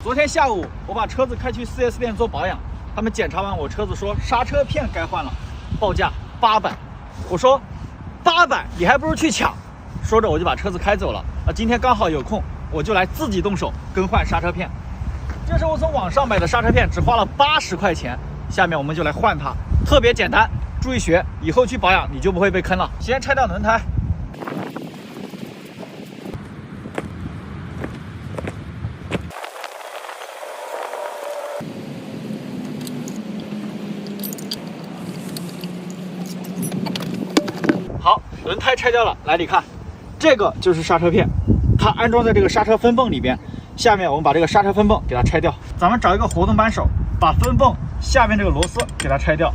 昨天下午我把车子开去 4S 店做保养，他们检查完我车子说刹车片该换了，报价800。我说800，你还不如去抢。说着我就把车子开走了。今天刚好有空，我就来自己动手更换刹车片。这是我从网上买的刹车片，只花了80块钱。下面我们就来换它，特别简单，注意学，以后去保养你就不会被坑了。先拆掉轮胎。好，轮胎拆掉了，来你看，这个就是刹车片，它安装在这个刹车分泵里边。下面我们把这个刹车分泵给它拆掉，咱们找一个活动扳手，把分泵下面这个螺丝给它拆掉，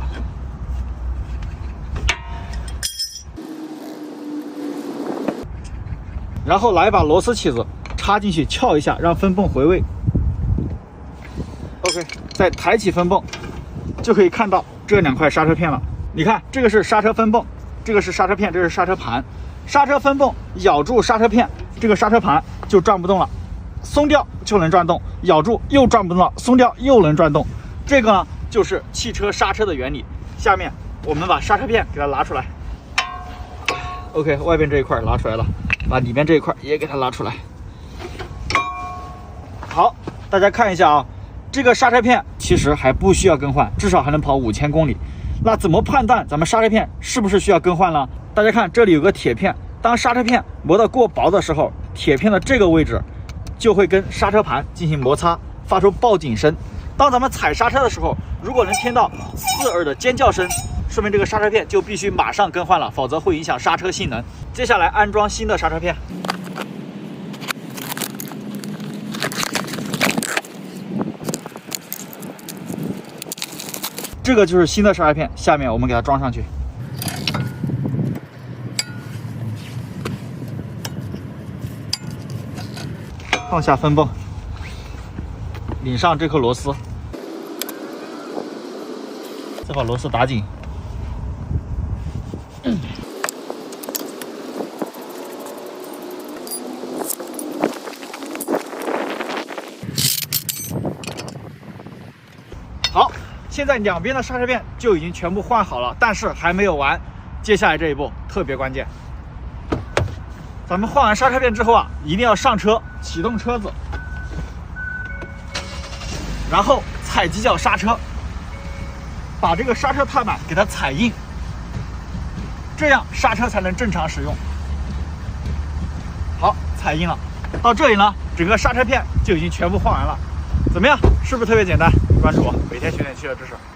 然后来把螺丝起子插进去撬一下，让分泵回位。OK， 再抬起分泵，就可以看到这2块刹车片了。你看，这个是刹车分泵，这个是刹车片，这是刹车盘。刹车分泵咬住刹车片，这个刹车盘就转不动了，松掉就能转动，咬住又转不动了，松掉又能转动。这个呢就是汽车刹车的原理。下面我们把刹车片给它拿出来。OK， 外边这一块拿出来了，把里面这一块也给它拿出来。好，大家看一下啊，这个刹车片其实还不需要更换，至少还能跑5000公里。那怎么判断咱们刹车片是不是需要更换呢？大家看这里有个铁片，当刹车片磨得过薄的时候，铁片的这个位置就会跟刹车盘进行摩擦，发出报警声。当咱们踩刹车的时候，如果能听到刺耳的尖叫声，说明这个刹车片就必须马上更换了，否则会影响刹车性能。接下来安装新的刹车片。这个就是新的刹车片，下面我们给它装上去。放下分泵，拧上这颗螺丝，再把螺丝打紧。好，现在两边的刹车片就已经全部换好了，但是还没有完，接下来这一步特别关键。咱们换完刹车片之后啊，一定要上车启动车子，然后踩几脚刹车，把这个刹车踏板给它踩硬，这样刹车才能正常使用。好，踩硬了。到这里呢，整个刹车片就已经全部换完了。怎么样？是不是特别简单？关注我，每天学点汽车知识。